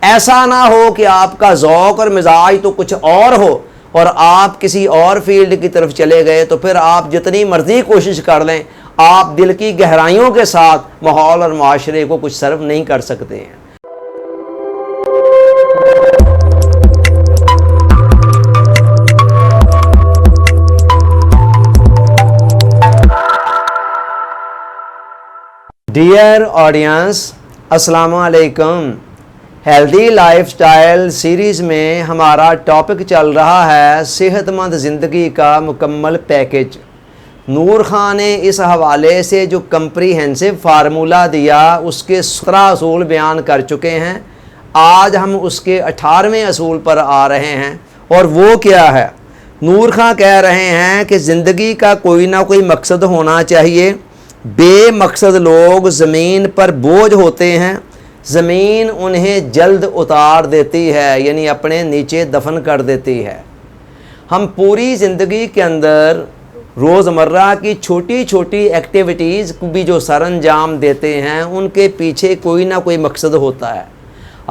ایسا نہ ہو کہ آپ کا ذوق اور مزاج تو کچھ اور ہو اور آپ کسی اور فیلڈ کی طرف چلے گئے تو پھر آپ جتنی مرضی کوشش کر لیں آپ دل کی گہرائیوں کے ساتھ ماحول اور معاشرے کو کچھ سرو نہیں کر سکتے ہیں۔ ڈیئر آڈینس، السلام علیکم۔ ہیلدی لائف سٹائل سیریز میں ہمارا ٹاپک چل رہا ہے صحت مند زندگی کا مکمل پیکج۔ نور خان نے اس حوالے سے جو کمپریہنسو فارمولہ دیا اس کے 17 اصول بیان کر چکے ہیں۔ آج ہم اس کے 18ویں اصول پر آ رہے ہیں، اور وہ کیا ہے؟ نور خان کہہ رہے ہیں کہ زندگی کا کوئی نہ کوئی مقصد ہونا چاہیے۔ بے مقصد لوگ زمین پر بوجھ ہوتے ہیں، زمین انہیں جلد اتار دیتی ہے، یعنی اپنے نیچے دفن کر دیتی ہے۔ ہم پوری زندگی کے اندر روزمرہ کی چھوٹی چھوٹی ایکٹیویٹیز کو بھی جو سر انجام دیتے ہیں ان کے پیچھے کوئی نہ کوئی مقصد ہوتا ہے۔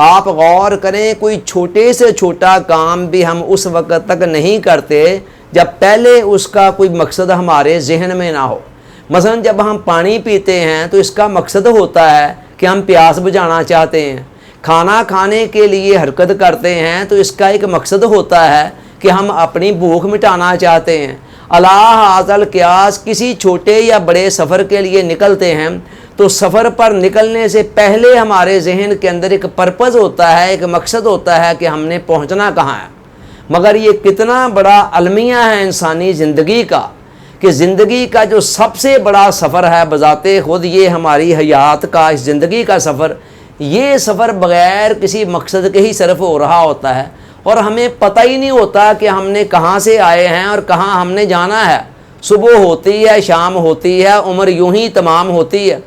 آپ غور کریں، کوئی چھوٹے سے چھوٹا کام بھی ہم اس وقت تک نہیں کرتے جب پہلے اس کا کوئی مقصد ہمارے ذہن میں نہ ہو۔ مثلا جب ہم پانی پیتے ہیں تو اس کا مقصد ہوتا ہے کہ ہم پیاس بجھانا چاہتے ہیں۔ کھانا کھانے کے لیے حرکت کرتے ہیں تو اس کا ایک مقصد ہوتا ہے کہ ہم اپنی بھوک مٹانا چاہتے ہیں۔ اللہ حاصل قیاس کسی چھوٹے یا بڑے سفر کے لیے نکلتے ہیں تو سفر پر نکلنے سے پہلے ہمارے ذہن کے اندر ایک پرپز ہوتا ہے، ایک مقصد ہوتا ہے کہ ہم نے پہنچنا کہاں ہے۔ مگر یہ کتنا بڑا المیہ ہے انسانی زندگی کا کہ زندگی کا جو سب سے بڑا سفر ہے بذات خود یہ ہماری حیات کا، اس زندگی کا سفر، یہ سفر بغیر کسی مقصد کے ہی صرف ہو رہا ہوتا ہے، اور ہمیں پتہ ہی نہیں ہوتا کہ ہم نے کہاں سے آئے ہیں اور کہاں ہم نے جانا ہے۔ صبح ہوتی ہے، شام ہوتی ہے، عمر یوں ہی تمام ہوتی ہے۔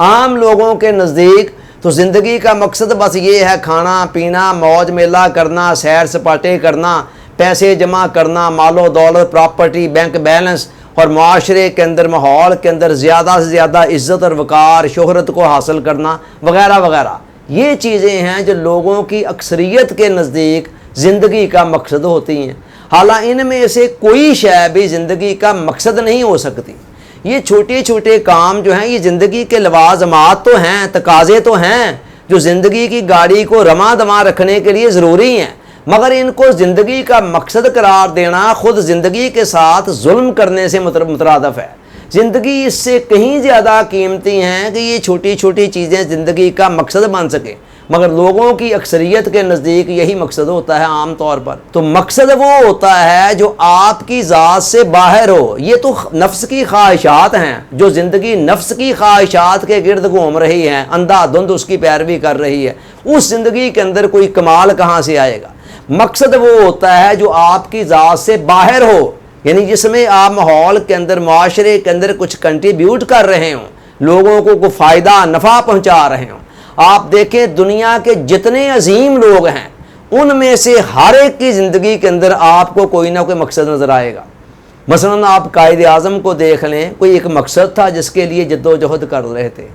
عام لوگوں کے نزدیک تو زندگی کا مقصد بس یہ ہے کھانا پینا، موج میلہ کرنا، سیر سپاٹے کرنا، پیسے جمع کرنا، مال و دولت، پراپرٹی، بینک بیلنس، اور معاشرے کے اندر، ماحول کے اندر زیادہ سے زیادہ عزت اور وقار، شہرت کو حاصل کرنا وغیرہ وغیرہ۔ یہ چیزیں ہیں جو لوگوں کی اکثریت کے نزدیک زندگی کا مقصد ہوتی ہیں۔ حالانکہ ان میں سے کوئی شے بھی زندگی کا مقصد نہیں ہو سکتی۔ یہ چھوٹے چھوٹے کام جو ہیں یہ زندگی کے لوازمات تو ہیں، تقاضے تو ہیں جو زندگی کی گاڑی کو رواں دواں رکھنے کے لیے ضروری ہیں، مگر ان کو زندگی کا مقصد قرار دینا خود زندگی کے ساتھ ظلم کرنے سے مترادف ہے۔ زندگی اس سے کہیں زیادہ قیمتی ہیں کہ یہ چھوٹی چھوٹی چیزیں زندگی کا مقصد بن سکیں، مگر لوگوں کی اکثریت کے نزدیک یہی مقصد ہوتا ہے عام طور پر۔ تو مقصد وہ ہوتا ہے جو آپ کی ذات سے باہر ہو۔ یہ تو نفس کی خواہشات ہیں، جو زندگی نفس کی خواہشات کے گرد گھوم رہی ہیں، اندھا دھند اس کی پیروی کر رہی ہے، اس زندگی کے اندر کوئی کمال کہاں سے آئے گا؟ مقصد وہ ہوتا ہے جو آپ کی ذات سے باہر ہو، یعنی جس میں آپ ماحول کے اندر، معاشرے کے اندر کچھ کنٹریبیوٹ کر رہے ہوں، لوگوں کو کوئی فائدہ نفع پہنچا رہے ہوں۔ آپ دیکھیں دنیا کے جتنے عظیم لوگ ہیں ان میں سے ہر ایک کی زندگی کے اندر آپ کو کوئی نہ کوئی مقصد نظر آئے گا۔ مثلا آپ قائد اعظم کو دیکھ لیں، کوئی ایک مقصد تھا جس کے لیے جد و جہد کر رہے تھے۔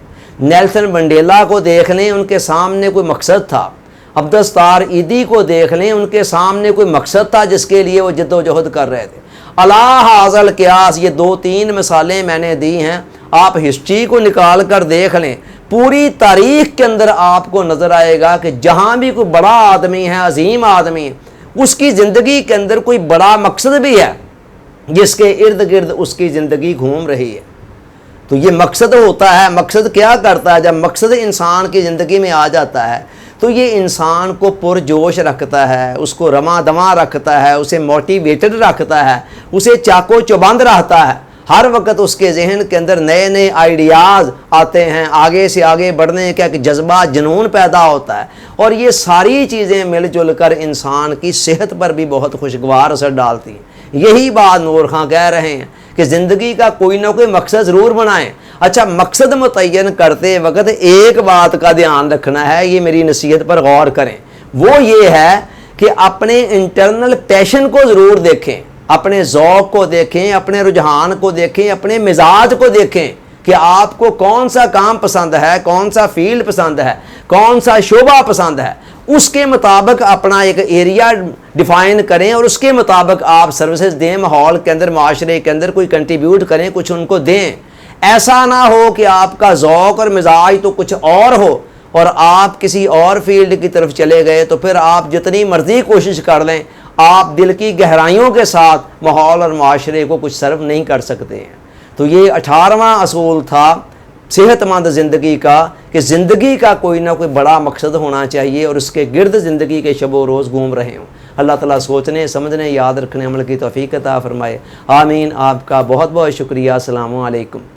نیلسن منڈیلا کو دیکھ لیں، ان کے سامنے کوئی مقصد تھا۔ عبدالستار ایدی کو دیکھ لیں، ان کے سامنے کوئی مقصد تھا جس کے لیے وہ جد و جہد کر رہے تھے۔ اللہ حاصل قیاس یہ 2-3 مثالیں میں نے دی ہیں، آپ ہسٹری کو نکال کر دیکھ لیں، پوری تاریخ کے اندر آپ کو نظر آئے گا کہ جہاں بھی کوئی بڑا آدمی ہے، عظیم آدمی ہے، اس کی زندگی کے اندر کوئی بڑا مقصد بھی ہے جس کے ارد گرد اس کی زندگی گھوم رہی ہے۔ تو یہ مقصد ہوتا ہے۔ مقصد کیا کرتا ہے؟ جب مقصد انسان کی زندگی میں آ جاتا ہے تو یہ انسان کو پرجوش رکھتا ہے، اس کو رواں دواں رکھتا ہے، اسے موٹیویٹڈ رکھتا ہے، اسے چاقو چوبند رہتا ہے۔ ہر وقت اس کے ذہن کے اندر نئے نئے آئیڈیاز آتے ہیں، آگے سے آگے بڑھنے کا ایک جذبہ، جنون پیدا ہوتا ہے، اور یہ ساری چیزیں مل جل کر انسان کی صحت پر بھی بہت خوشگوار اثر ڈالتی ہیں۔ یہی بات نور خان کہہ رہے ہیں کہ زندگی کا کوئی نہ کوئی مقصد ضرور بنائیں۔ اچھا، مقصد متعین کرتے وقت ایک بات کا دھیان رکھنا ہے، یہ میری نصیحت پر غور کریں، وہ یہ ہے کہ اپنے انٹرنل پیشن کو ضرور دیکھیں، اپنے ذوق کو دیکھیں، اپنے رجحان کو دیکھیں، اپنے مزاج کو دیکھیں کہ آپ کو کون سا کام پسند ہے، کون سا فیلڈ پسند ہے، کون سا شعبہ پسند ہے، اس کے مطابق اپنا ایک ایریا ڈیفائن کریں اور اس کے مطابق آپ سروسز دیں، ماحول کے اندر، معاشرے کے اندر کوئی کنٹریبیوٹ کریں، کچھ ان کو دیں۔ ایسا نہ ہو کہ آپ کا ذوق اور مزاج تو کچھ اور ہو اور آپ کسی اور فیلڈ کی طرف چلے گئے، تو پھر آپ جتنی مرضی کوشش کر لیں، آپ دل کی گہرائیوں کے ساتھ ماحول اور معاشرے کو کچھ سرو نہیں کر سکتے ہیں۔ تو یہ 18واں اصول تھا صحت مند زندگی کا، کہ زندگی کا کوئی نہ کوئی بڑا مقصد ہونا چاہیے اور اس کے گرد زندگی کے شب و روز گھوم رہے ہوں۔ اللہ تعالیٰ سوچنے، سمجھنے، یاد رکھنے، عمل کی توفیق عطا فرمائے۔ آمین۔ آپ کا بہت بہت شکریہ۔ السلام علیکم۔